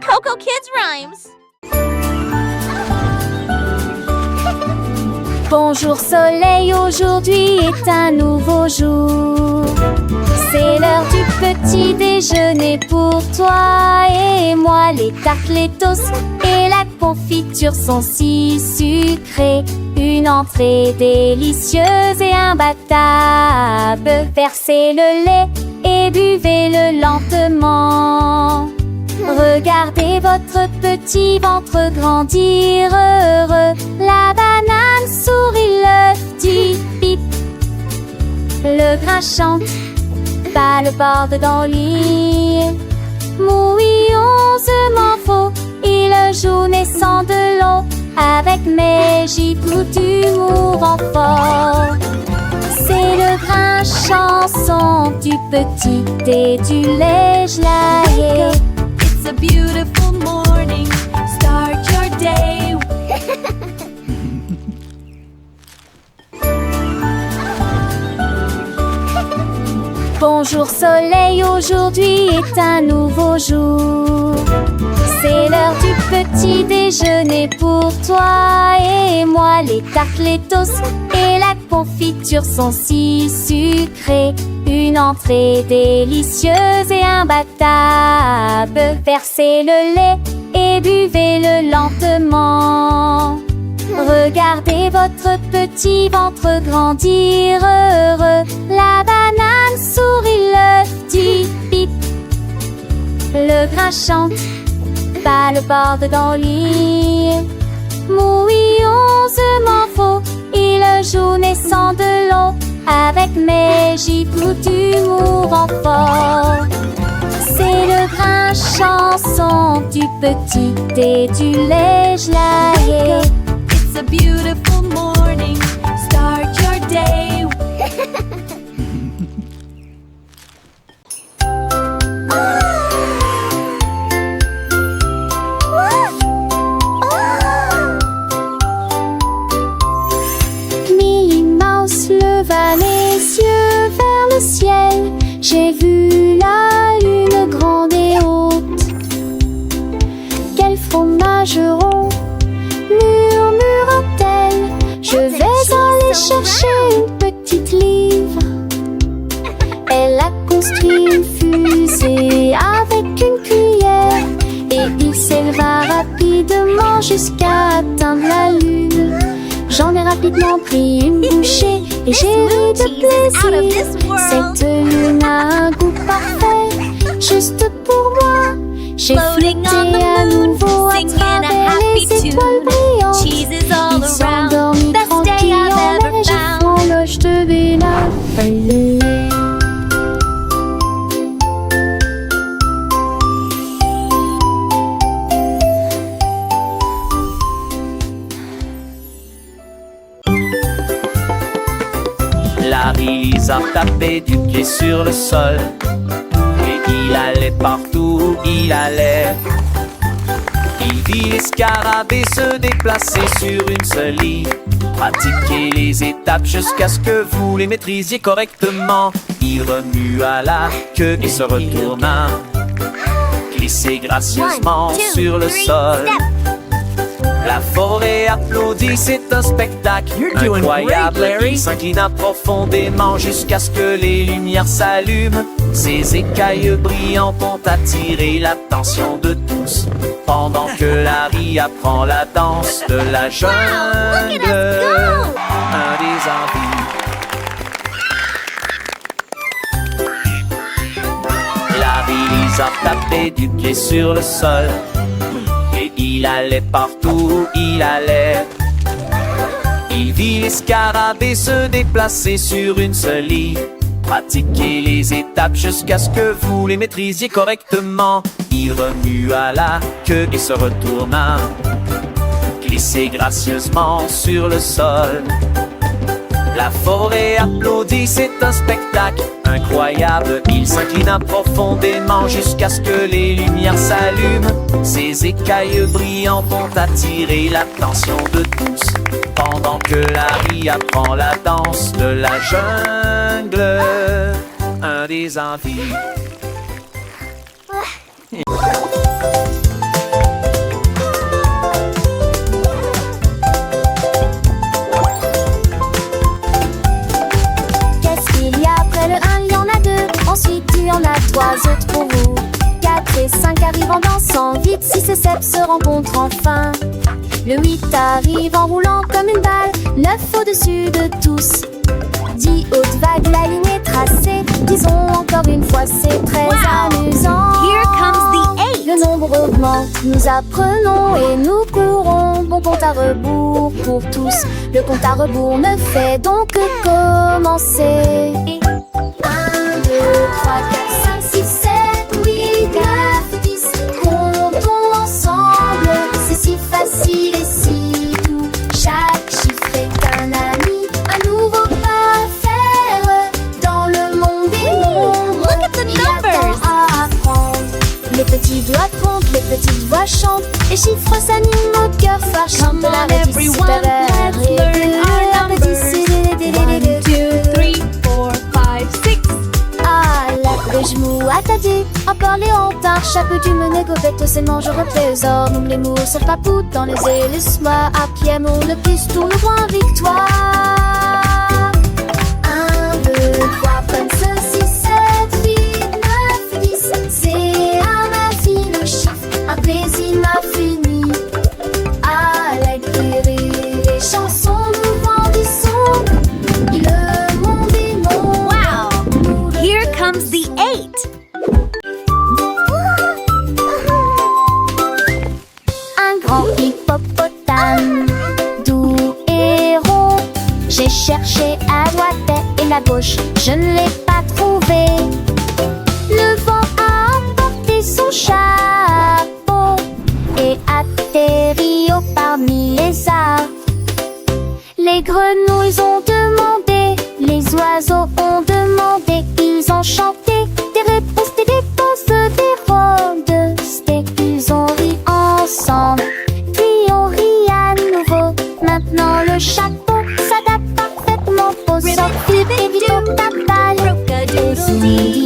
Coco Kids Rhymes. Bonjour soleil, aujourd'hui est un nouveau jour. C'est l'heure du petit déjeuner pour toi et moi. Les tartes, les toasts et la confiture sont si sucrés. Une entrée délicieuse et imbattable. Versez le lait et buvez-le lentement. Regardez votre petit ventre grandir heureux. La banane sourit, l'œuf dit bip. Le grain chante, pas le borde dans le lit. Mouillonnement faux, il joue naissant de l'eau. Avec mes gifles d'humour en fort. C'est le grain chanson du petit et du lait gelé. It's a beautiful morning. Start your day. Bonjour soleil, aujourd'hui est un nouveau jour. C'est l'heure du petit déjeuner pour toi et moi. Les tartes, les toasts et la confiture sont si sucrés. Une entrée délicieuse et imbattable. Versez le lait et buvez-le lentement. Regardez votre petit ventre grandir heureux. La banane sourit, l'œuf dit bip. Le grain chante, pas le borde dans le lit. Mouillonnement faux, il joue naissant de l'eau. Avec mes gifles d'humour en fort. C'est le grain chanson du petit et du lait gelé. It's a beautiful morning. Start your day. Minnie Mouse leva les yeux vers le ciel. J'ai vu la lune grande et haute. Quel fromage rond, murmura-t-elle. Je vais aller chercher une petite livre. Elle a construit une fusée avec une cuillère. Et il s'éleva rapidement jusqu'à atteindre la lune. J'en ai rapidement pris une bouchée et j'ai ri de plaisir. Cette lune a un goût parfait, juste pour moi. J'ai flotté à nouveau à travers les étoiles brillantes. Cheeses all Ils sont around. endormis Best day tranquilles I've en ever neige found. en loge de village. Larry a tapé du pied sur le sol et il allait partout où il allait. Il vit les scarabées se déplacer sur une seule ligne. Pratiquez les étapes jusqu'à ce que vous les maîtrisiez correctement. Il remua la queue et se retourna. Glissez gracieusement 1, 2, sur le 3, sol. step. La forêt applaudit, c'est un spectacle incroyable. Il s'inclina profondément jusqu'à ce que les lumières s'allument. Ses écailles brillantes ont attiré l'attention de tous. Pendant que Larry apprend la danse de la jungle, look at us go! un des envies. Larry a tapé du pied sur le sol. Et il allait partout où il allait. Il vit les scarabées se déplacer sur une seule ligne. Pratiquez les étapes jusqu'à ce que vous les maîtrisiez correctement. Il remua la queue et se retourna. Glissez gracieusement sur le sol. La forêt applaudit, c'est un spectacle incroyable. Il s'inclina profondément jusqu'à ce que les lumières s'allument. Ses écailles brillantes ont attiré l'attention de tous. Pendant que Larry apprend la danse de la jungle, un des envies. 3 autres pour vous. 4 et 5 arrivent en dansant vite. 6 et 7 se rencontrent enfin. Le 8 arrive en roulant comme une balle. 9 au-dessus de tous. 10 hautes vagues, la ligne est tracée. Disons encore une fois, c'est très amusant. Here comes the 8. Le nombre augmente, nous apprenons et nous courons. Bon compte à rebours pour tous. Le compte à rebours ne fait donc que commencer. 1, 2, 3, 4, 5, 6, 7, 8, 9, 10. Comptons ensemble, c'est si facile et si doux. Chaque chiffre est un ami, un nouveau pas à faire. Dans le monde des nombres, Look at the il y a numbers. tant à apprendre. Les petits doigts comptent, les petites voix chantent. Les chiffres s'animent au cœur fort. Chante Come la on, everyone, let's learn our numbers. 1, 2, 3, 4, 5, 6. Ah, la bouche mou attendue. Encore les hontards, chapeau du mené, gobette, c'est manger au trésor. Nous les mous, seul papou dans les ailes, laisse-moi à pied, mon le plus tout le point victoire. 1, 2, 3, 5, 6, 7, 8, 9, 10. C'est à ma vie le chiffre, un plaisir m'a fini. À l'écrire les chansons, nous grandissons. Le monde est mon. Wow. Here comes the 8. Un grand hippopotame, doux et rond. J'ai cherché à droite et à gauche, je ne l'ai pas trouvé. Le vent a emporté son chapeau et atterri au parmi les arbres. Les grenouilles ont demandé, les oiseaux ont demandé, ils ont chanté des réponses, des rondes. Ils ont ri ensemble, puis on rit à nouveau. Maintenant le chapeau s'adapte parfaitement aux sorties des tabac. Et si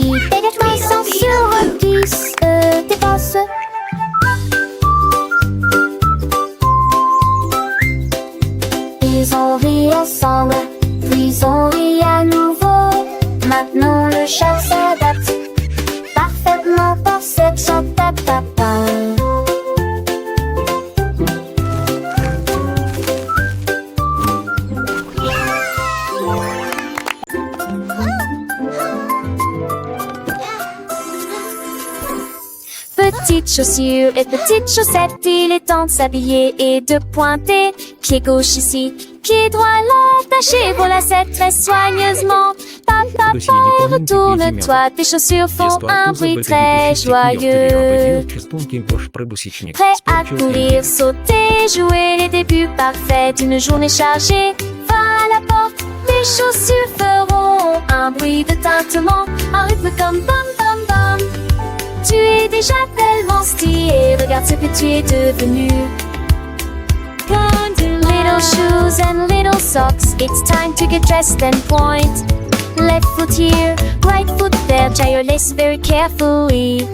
immédiatement sans sur 10 dépense. Ils ont ri ensemble, puis on rit à nouveau. Maintenant le chat s'adapte parfaitement par cette chante papa. Petites chaussures et petites chaussettes, il est temps de s'habiller et de pointer. Pied gauche ici, pied droit l'attaché pour la lacette très soigneusement. Papa, retourne-toi, tes chaussures font un bruit très joyeux. Prêt à courir, sauter, jouer les débuts parfaits d'une journée chargée. Va à la porte, tes chaussures feront un bruit de tintement, un rythme comme bam bam bam. Tu es déjà tellement stylé, regarde ce que tu es devenu. Little shoes and little socks, it's time to get dressed and point. Left foot here, right foot there, tie your lace very carefully.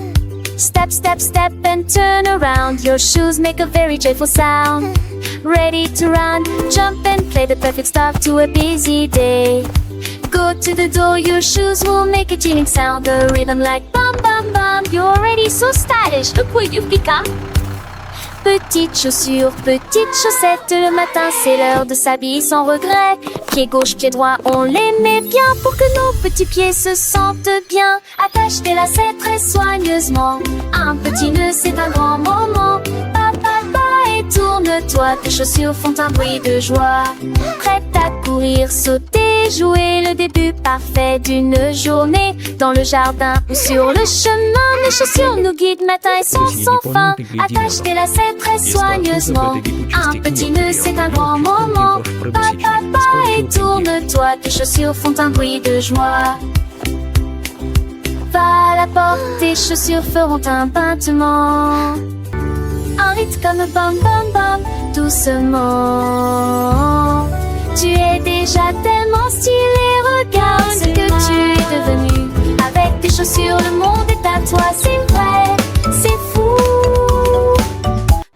Step, step, step and turn around, your shoes make a very joyful sound. Ready to run, jump and play, the perfect start to a busy day. Go to the door, your shoes will make a chilling sound, a rhythm like bum bum bum. You're already so stylish, look what you've become. Petites chaussures, petites chaussettes, le matin c'est l'heure de s'habiller sans regret. Pied gauche, pied droit, on les met bien pour que nos petits pieds se sentent bien. Attache tes lacets très soigneusement, un petit nœud c'est un grand moment. Et tourne-toi, tes chaussures font un bruit de joie. Prête à courir, sauter, jouer le début parfait d'une journée. Dans le jardin ou sur le chemin, mes chaussures nous guident matin et soir sans fin. Attache tes lacets très soigneusement, un petit nœud c'est un grand moment. Et tourne-toi, tes chaussures font un bruit de joie. Va à la porte, tes chaussures feront un tintement. Un rythme comme bam bam bam, doucement. Tu es déjà tellement stylé, regarde ce que tu es devenu. Avec tes chaussures, le monde est à toi, c'est vrai, c'est fou.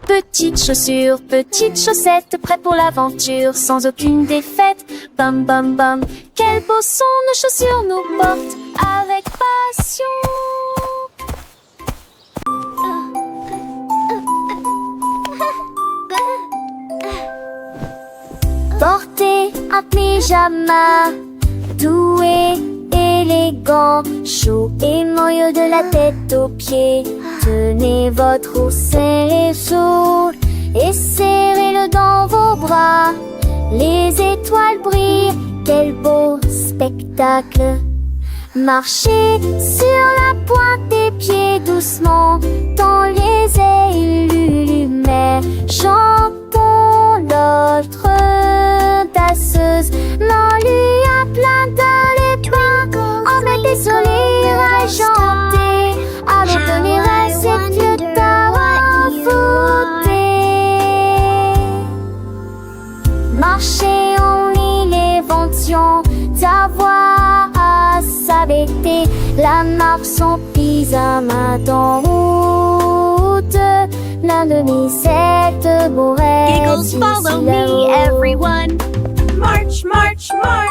Petites chaussures, petites chaussettes, prêtes pour l'aventure, sans aucune défaite. Bam bam bam, quel beau son nos chaussures nous portent avec passion. pyjama, doué, élégant, chaud et moelleux de la tête aux pieds. Tenez votre ours serré chaud et serrez-le dans vos bras. Les étoiles brillent, quel beau spectacle! Marchez sur la pointe des pieds doucement dans les ailes lumières. Chantons notre danseuse, non lui a plein dans les bras. On met des sourires à chanter, allons donner à cette vieux marcher en l'élévation, ta voix à s'abaisser, la marque son pyjama dans route, l'un de mes sept beaux rêves. Giggles, follow me, everyone. March, march, march.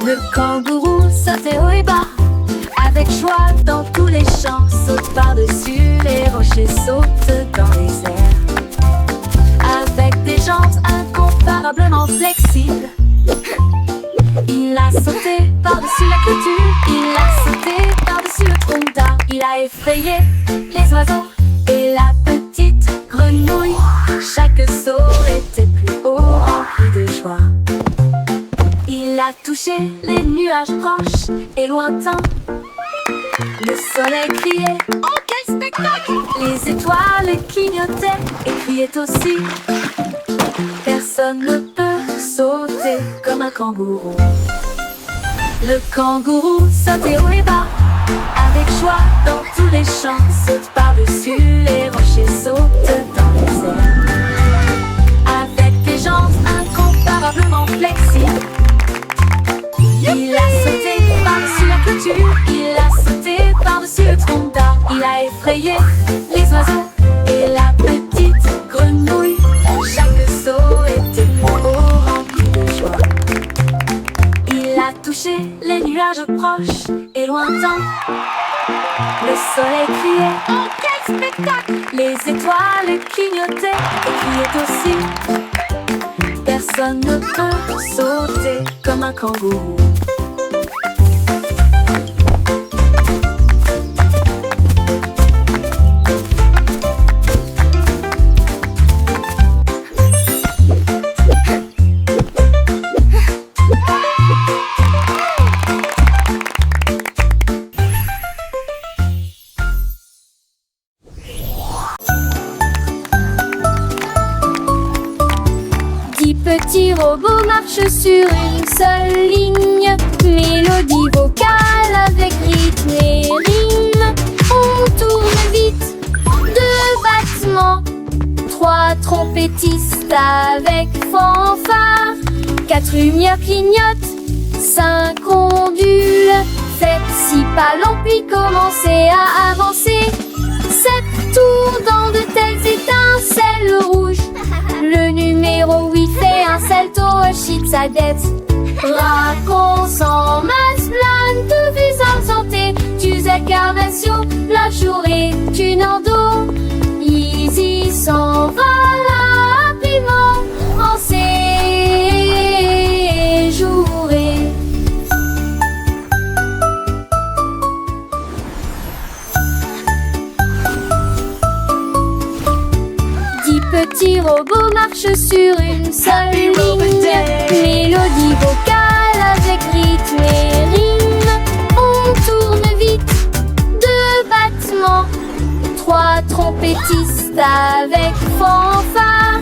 Le kangourou sautait haut et bas, avec joie dans tous les champs. Saute par-dessus les rochers, saute dans les airs. Avec des jambes incomparablement flexibles, il a sauté par-dessus la clôture, il a sauté par-dessus le tronc d'arbre. Il a effrayé les oiseaux et la petite grenouille. Chaque saut était plus haut, rempli de joie. Il a touché les nuages proches et lointains. Le soleil criait, oh quel spectacle! Les étoiles clignotaient et criaient aussi. Personne ne peut sauter comme un kangourou. Le kangourou sautait haut et bas, avec joie dans tous les champs. Saute par-dessus les rochers, saute dans les airs. Avec des jambes incomparablement flexibles, il a sauté par-dessus la clôture, il a sauté par-dessus le tronc d'arbre. Il a effrayé les oiseaux et la petite grenouille. Chaque saut était plus haut, rempli de joie. Il a touché les nuages proches et lointains. Le soleil criait, oh quel spectacle! Les étoiles clignotaient et criaient aussi. Personne ne peut sauter comme un kangourou. Petit robot marche sur une seule ligne, mélodie vocale avec rythme et rime. On tourne vite, deux battements, trois trompettistes avec fanfare, quatre lumières clignotent, cinq ondules. Faites 6 pas lents puis commencez à avancer. 7 tours dans de telles étincelles rouges. Le numéro 8 fait un salto, chute sa dette. Raconte en masse plein de vues santé. Tu incarnation, la journée, tu n'en dos. Easy s'en va rapidement en séjouré. Petit robot marche sur une seule ligne, mélodie vocale avec rythme et rime. On tourne vite, deux battements, trois trompettistes avec fanfare,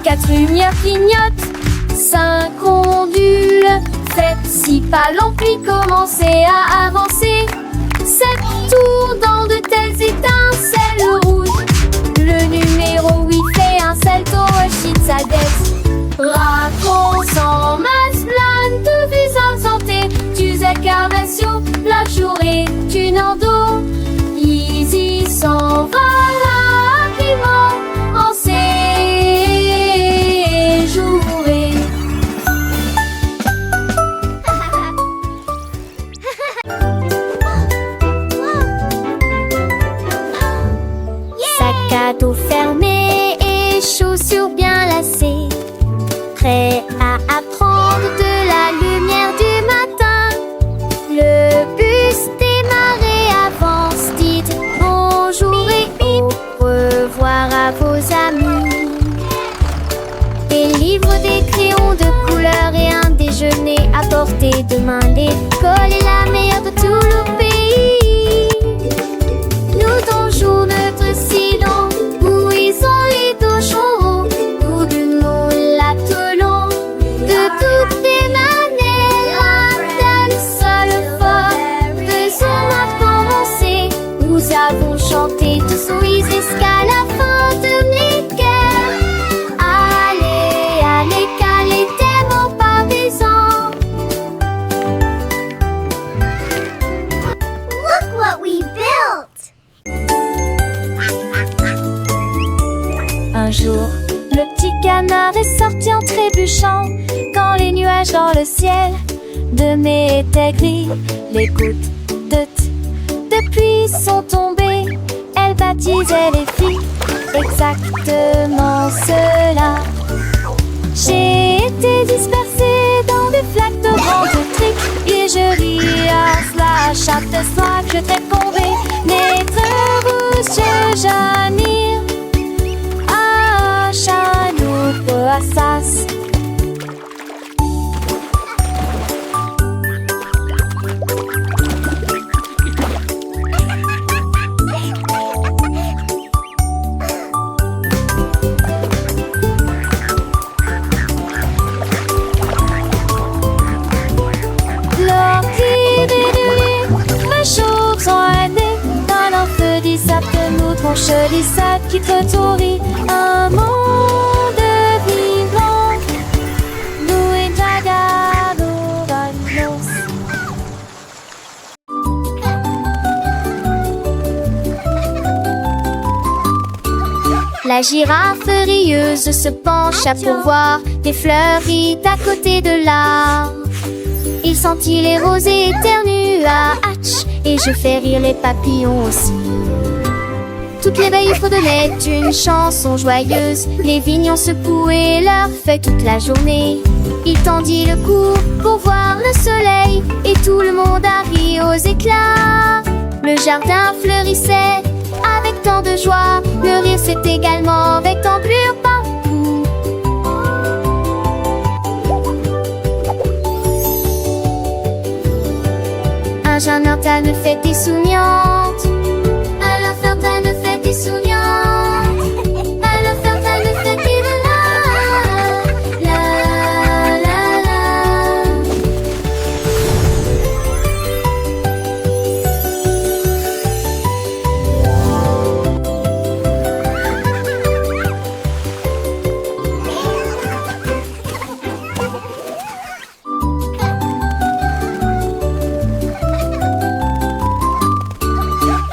quatre lumières clignotent, cinq ondules. Faites 6 pas lents puis commencez à avancer. 7 tours dans de telles étincelles rouges. Le numéro 8 fait un salto, chute sa dette. Raconte en masse plein et demain l'école est la meilleure de tout le pays. Nous dongeons notre silence où ils ont les dojons. Nous nous l'attelons de toutes les manières d'un seul fort. Faisons-moi commencer. Nous avons chanté tous oui jusqu'à la fin de mes cœurs. Allez, allez, calez tes mots partisans. Look what we built! Un jour, le petit canard est sorti en trébuchant. Quand les nuages dans le ciel de mai étaient gris, les gouttes de pluie sont tombées. Elles baptisaient les filles, exactement cela. J'ai été dispersée dans des flaques de vent de tric, et je ris à cela chaque fois que je t'ai tombé. Naître rouge, je j'admire. Ah, chanou, poassas. Chelisade qui te tourit un monde vivant. Nous et Jagado Valos. La girafe rieuse se pencha pour voir des fleuris à côté de l'arbre. Il sentit les rosées éternua, hatch, et je fais rire les papillons aussi. Toutes les veilles fredonnaient une chanson joyeuse. Les vignes ont secoué leurs feuilles toute la journée. Il tendit le cou pour voir le soleil, et tout le monde a ri aux éclats. Le jardin fleurissait avec tant de joie. Le rire s'est également avec ampleur partout. Un jeune ortane fête des souriantes. Alors Ferdinand fait des souriantes. Alors Ferdinand fait des la la la la.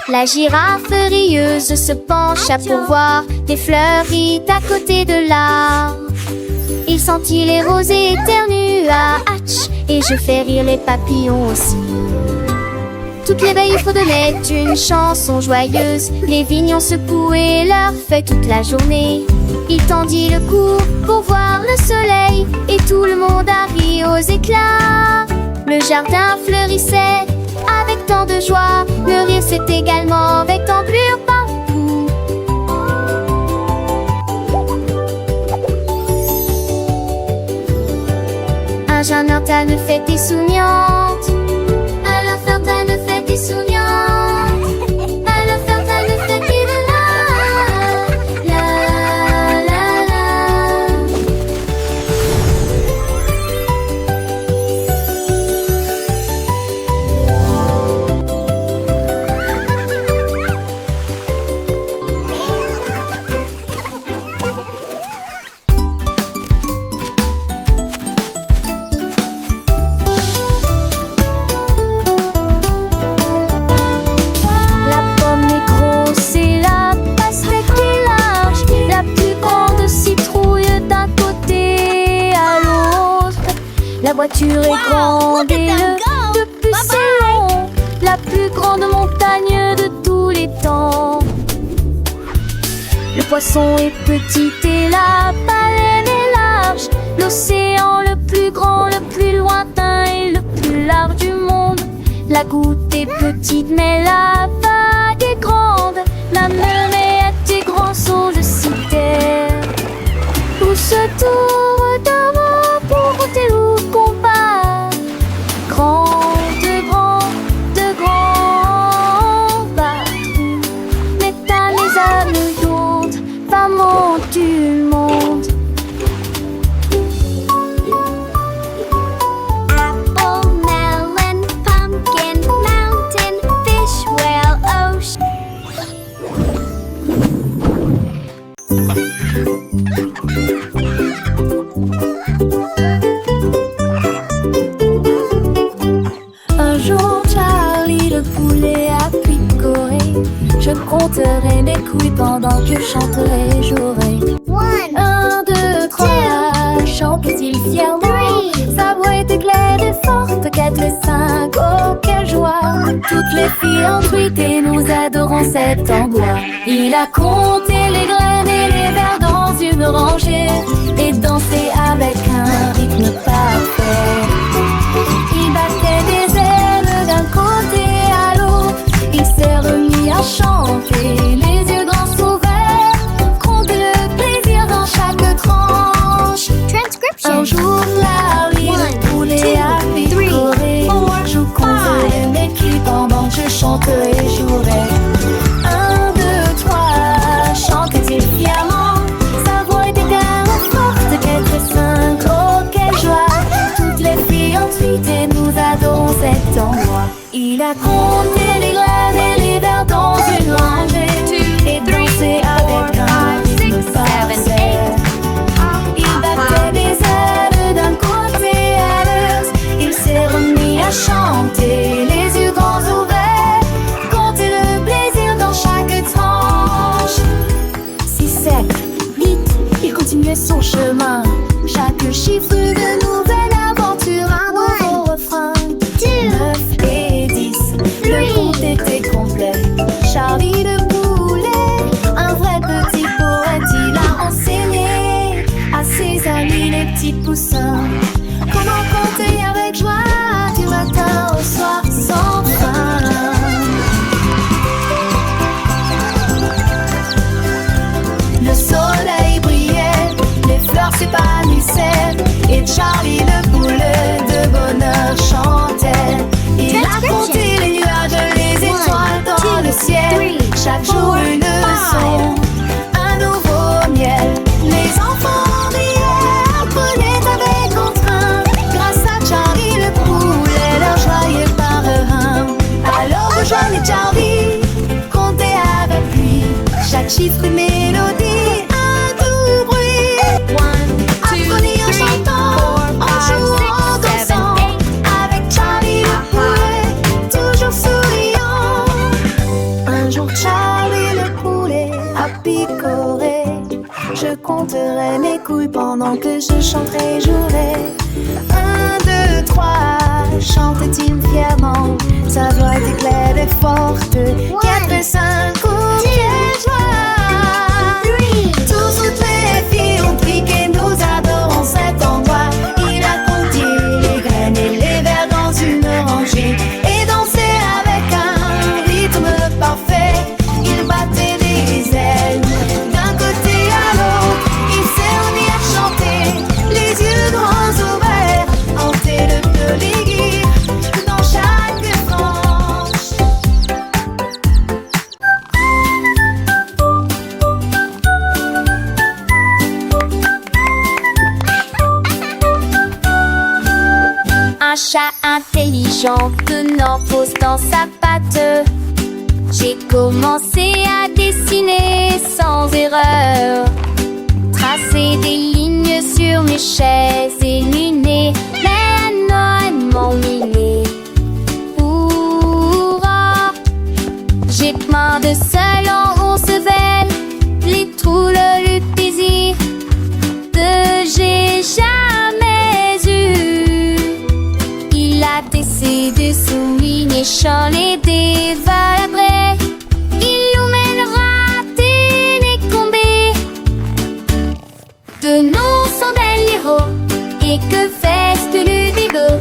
La girafe rieuse se pencha pour voir des fleuris à côté de l'arbre. Il sentit les rosées éternua, hatch, et je fais rire les papillons aussi. Toutes les veilles fredonnaient une chanson joyeuse. Les vignes ont secoué leurs feuilles toute la journée. Il tendit le cou pour voir le soleil, et tout le monde a ri aux éclats. Le jardin fleurissait avec tant de joie. Le rire s'est également avec ampleur partout. Un jeune ortane fait des souriantes. Alors Ferdinand fait des souriantes. Alors Ferdinand fait des la la la la. La voiture est grande et le bus est long, la plus grande montagne de tous les temps. Le poisson est petit et la baleine est large. L'océan le plus grand, le plus lointain et le plus large du monde. La goutte est petite mais la vague est grande. La mer est grand son de citer. Où se tourne d'un mot pour monter ou combat. compterai mes couilles pendant que je chanterai et jouerai. 1, 2, 3, chante-t-il fièrement. Sa voix était claire et forte. 4 et 5, oh quelle joie. Toutes les filles ont tweeté, nous adorons cet endroit. Il a compté les graines et les vers dans une rangée et dansé avec un rythme parfait. Il battait des ailes d'un côté à l'autre. Il s'est remis à chanter, les yeux grands ouverts, compter le plaisir dans chaque tranche. Un jour Larry, le poulet a picoré. Je compterai mes culs pendant que je chanterai et jouerai. 1, 2, 3, chantait-il fièrement. Sa voix était tellement forte. 4 et 5, oh quelle joie. Toutes les filles ont tweeté, nous adorons cet endroit. Il a compté les graines et les vers dans une rangée et dansé avec un rythme parfait. Il battait des ailes d'un côté à l'autre. Il s'est remis à chanter, les yeux grands ouverts, compter le plaisir dans chaque tranche. 6, 7, 8, il continuait son chemin. Chaque chiffre de nouvelle aventure, un nouveau refrain. 9 et 10, le compte était complet. Charlie le poulet, un vrai petit poète, il a enseigné à ses amis les petits poussins comment compter avec joie du matin au soir sans fin. Le soleil brillait, les fleurs s'épanouissaient et Charlie le poulet de bonheur chantait. Il a compté les nuages, les étoiles dans le ciel. Chaque jour une leçon, un nouveau miel. Les enfants riaient, apprenaient avec entrain. Grâce à Charlie le poulet, leur joie est par un. Alors rejoignez Charlie, comptez avec lui. Chaque chiffre une mélodie, un doux bruit. Apprenez en chantant, en jouant, en dansant. Avec Charlie le poulet, toujours souriant. Un jour Charlie le poulet a picoré. Je compterai mes couilles pendant que je chanterai et jouerai. 1, 2, 3, chantait-il fièrement. Sa voix était claire et forte. 4 et 5, oh quelle joie. Toutes les filles ont piqué, nous adorons cet endroit. Il a compté les graines et les vers dans une rangée et dansé avec un rythme parfait. Il battait des ailes d'un côté à l'autre. Il s'est remis à chanter, les yeux grands ouverts, hanter le plaisir dans chaque tranche. Un chat intelligent tenant pause dans sa patte. J'ai commencé à dessiner sans erreur, tracer des lignes sur mes chaises et lunettes. Mais non, m'ennuyer. Hurrah! J'ai plein de salons, on se vèle, les trous, le plaisir que j'ai jamais eu. Il a tessé de souligner champs les dévalabrés. Il nous mènera décombés de nos chandelles héros. Et que feste le bigot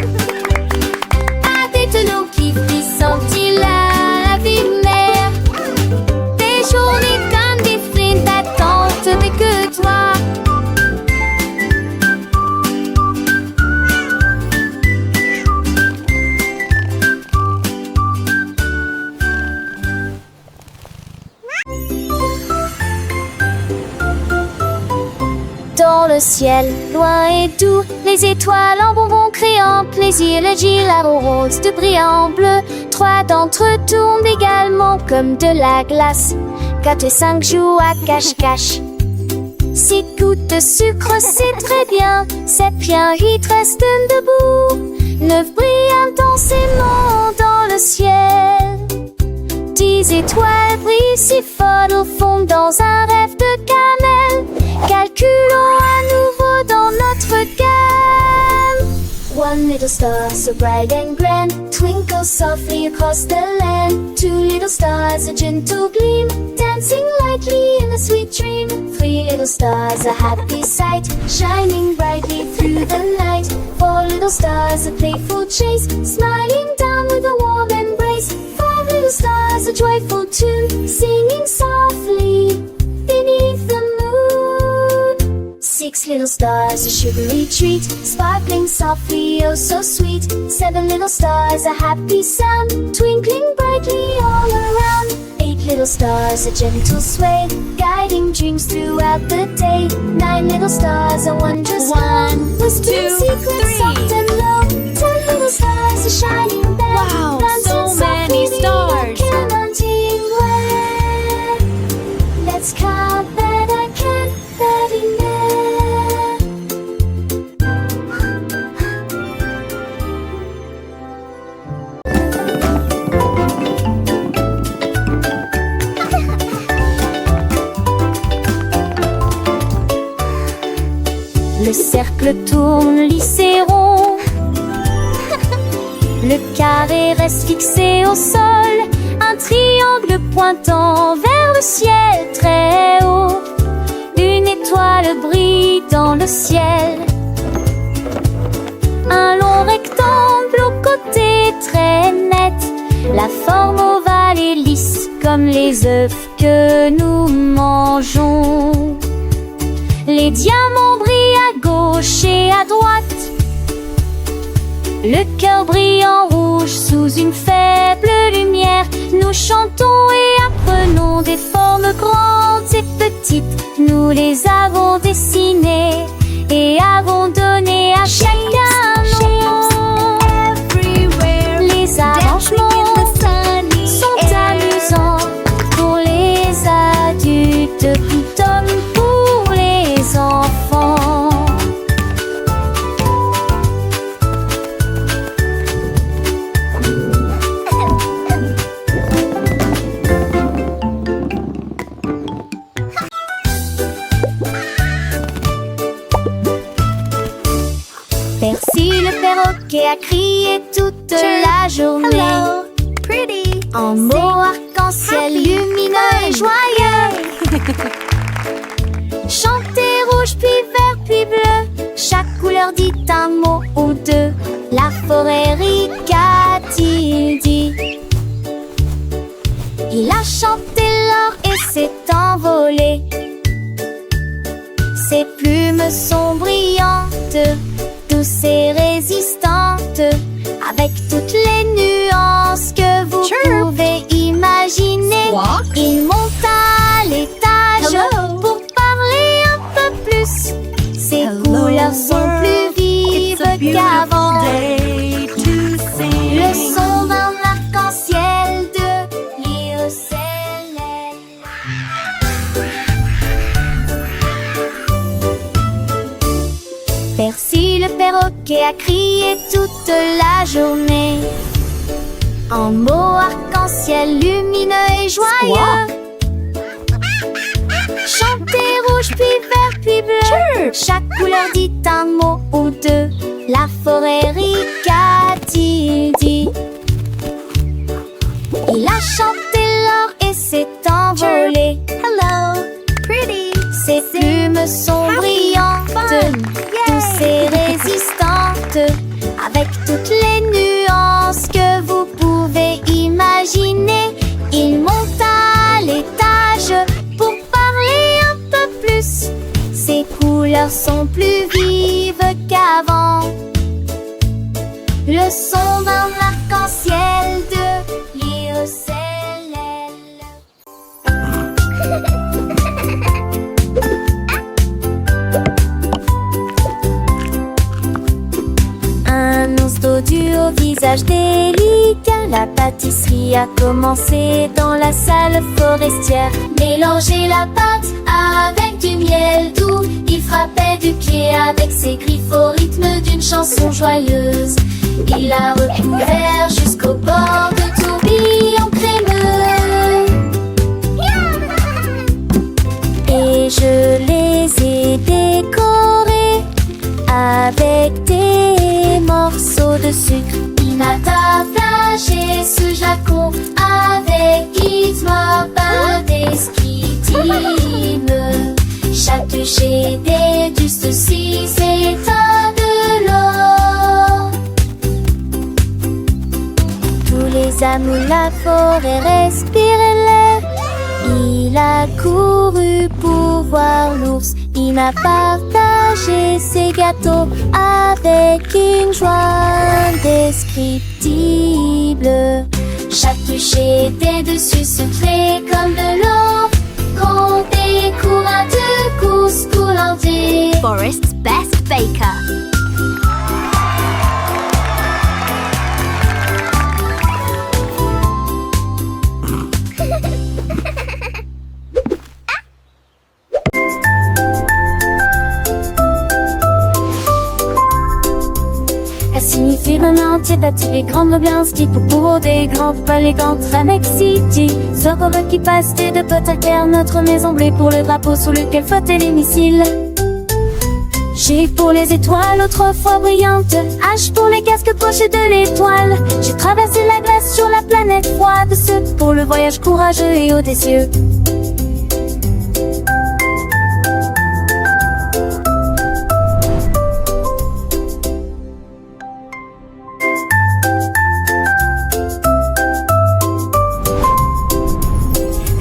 à des tonneaux qui sentit la vie mère. Des journées comme des flins d'attente, mais que toi. Dans le ciel, loin et doux, les étoiles en bonbons créant plaisir, le gilabo rose de brillant bleu. 3 d'entre eux tournent également comme de la glace. 4 et 5 jouent à cache-cache. 6 gouttes de sucre, c'est très bien. 7 bien, 8 restent debout. 9 brillent intensément dans le ciel. 10 petits étoiles brillent si fort au fond dans un rêve de cannelle. Calculons à nouveau dans notre gamme. One little star so bright and grand twinkles softly across the land. Two little stars, a gentle gleam, dancing lightly in a sweet dream. Three little stars, a happy sight, shining brightly through the night. Four little stars, a playful chase, smiling down with a warm embrace. Five little stars, a joyful tune, singing softly beneath the moon. Six little stars, a sugary treat, sparkling softly, oh so sweet. Seven little stars, a happy sound, twinkling brightly all around. Eight little stars, a gentle sway, guiding dreams throughout the day. Nine little stars, a wondrous one, whispering secrets soft and low. 10 little stars, a shining bell, Wow, dancing so many softly, stars. canting where. Let's count that I can, that in there. Le cercle tourne lisse et rond. Le carré reste fixé au sol. Un triangle pointant vers le ciel très haut. Une étoile brille dans le ciel. Un long rectangle au côté très net. La forme ovale et lisse comme les œufs que nous mangeons. Les diamants brillent à gauche et à droite. Le cœur brille en rouge sous une faible lumière. Nous chantons et apprenons des formes grandes et petites. Nous les avons dessinées et avons donné à chacun nom. Les arrangements sont amusants pour les adultes tout comme pour les enfants. Percy le perroquet a crié toute la journée. Hello, pretty. En mots arc-en-ciel lumineux et joyeux. Chantez rouge puis vert puis bleu. Chaque couleur dit un mot ou deux. La forêt rit, qu'a-t-il dit? Il a chanté l'or et s'est envolé. Ses plumes sont brillantes, douces et résistantes, avec toutes les nuances que vous pouvez imaginer. Il monte à l'étage pour parler un peu plus. Ses couleurs sont plus vives qu'avant. Le son d'un arc-en-ciel de l'île céleste. Percy le perroquet a crié toute la journée. En mots arc-en-ciel lumineux et joyeux. Chantez rouge puis vert puis bleu. Chaque couleur dit un mot ou deux. La forêt rit, qu'a-t-il dit? Il a chanté l'or et s'est envolé. Hello, pretty. Ses plumes sont brillantes, douces et résistantes, avec toutes les nuances que vous pouvez imaginer. Il monte à l'étage pour parler un peu plus. Ses couleurs sont plus vives qu'avant. Le son d'un arc-en-ciel de l'île céleste. Un ours dodu au visage délicat. La pâtisserie a commencé dans la salle forestière. Mélanger la pâte avec du miel doux. Il frappait du pied avec ses griffes au rythme d'une chanson joyeuse. Il l'a recouvert jusqu'au bord de tourbillons crémeux. toucher des juste si c'est un de l'or. Tous les amours de la forêt respirent l'air. Il a couru pour voir l'ours. Il a partagé ses gâteaux avec une joie indescriptible. Chaque toucher des dessus se fait comme de l'or. Quand des courants de course coulantés. Forest's best baker. Elle signifie vraiment tentative et grande ambiance qui pour des grands palais contre City. Zorro qui passe de potes à terre, notre maison bleue pour le drapeau sous lequel flottaient les missiles. G pour les étoiles autrefois brillantes, H pour les casques poches de l'étoile. J'ai traversé la glace sur la planète froide, ce pour le voyage courageux et audacieux.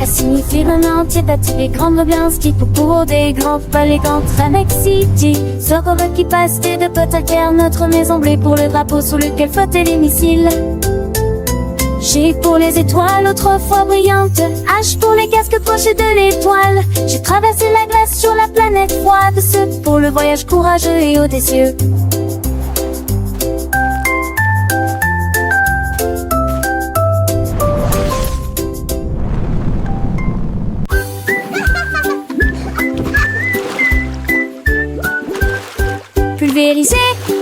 Signifie vraiment tentative et grande ambiance qui pour des grands palais contre City. Zorro qui passe de potes à terre, notre maison bleue pour le drapeau sous lequel flottaient les missiles. G pour les étoiles autrefois brillantes, H pour les casques poches de l'étoile. J'ai traversé la glace sur la planète froide, ce pour le voyage courageux et audacieux.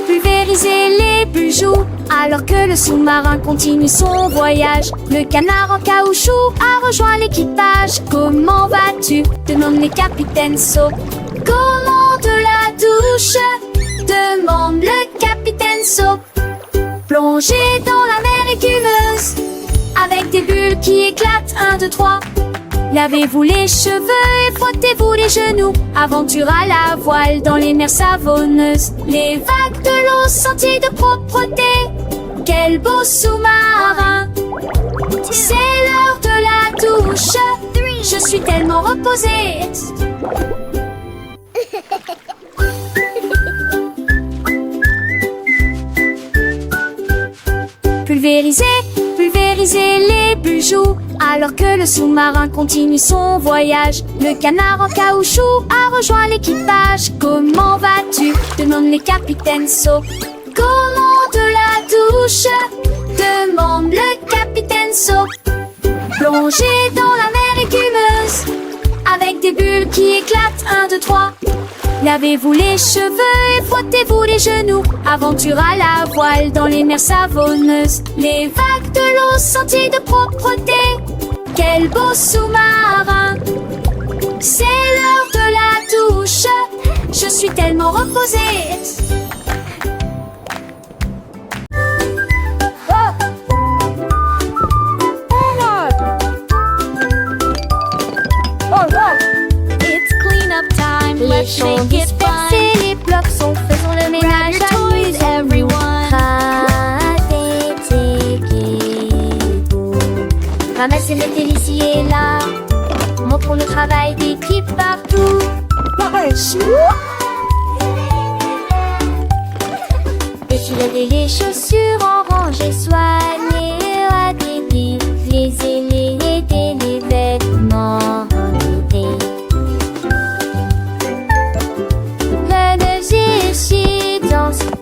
Pulvériser les bijoux alors que le sous-marin continue son voyage. Le canard en caoutchouc a rejoint l'équipage. Comment vas-tu? Demande le capitaine Soap. Comment de la douche? Demande le capitaine Soap. Plongez dans la mer écumeuse avec des bulles qui éclatent. 1, 2, 3. Lavez-vous les cheveux et frottez-vous les genoux. Aventure à la voile dans les mers savonneuses. Les vagues de l'eau senties de propreté. Quel beau sous-marin. C'est l'heure de la douche. Je suis tellement reposée. Pulvériser les bijoux alors que le sous-marin continue son voyage. Le canard en caoutchouc a rejoint l'équipage. Comment vas-tu? Demande le capitaine Soap. Comment de la douche? Demande le capitaine Soap. Plongez dans la mer écumeuse avec des bulles qui éclatent. 1, 2, 3. Lavez-vous les cheveux et frottez-vous les genoux. Aventure à la voile dans les mers savonneuses. Les vagues de l'eau senties de propreté. Quel beau sous-marin. C'est l'heure de la douche. Je suis tellement reposée. Les champs dispersés, les blocs sont faits, faisons le ménage à toys, everyone. Rater tes cadeaux. Ramassez, mettez ici et là. Montrons le travail d'équipe partout. Étirer les chaussures en rangée, soigner à des billes, les aînés, aider les vêtements.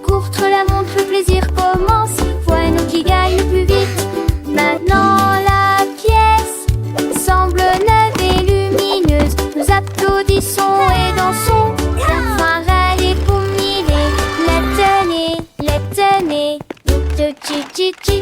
Courtre la montre, le plaisir commence. Voilà nous qui gagne le plus vite. Maintenant la pièce semble neuve et lumineuse. Nous applaudissons et dansons. Enfin râler pour miller. Les tenez, les tenez. Chi chi chi chi.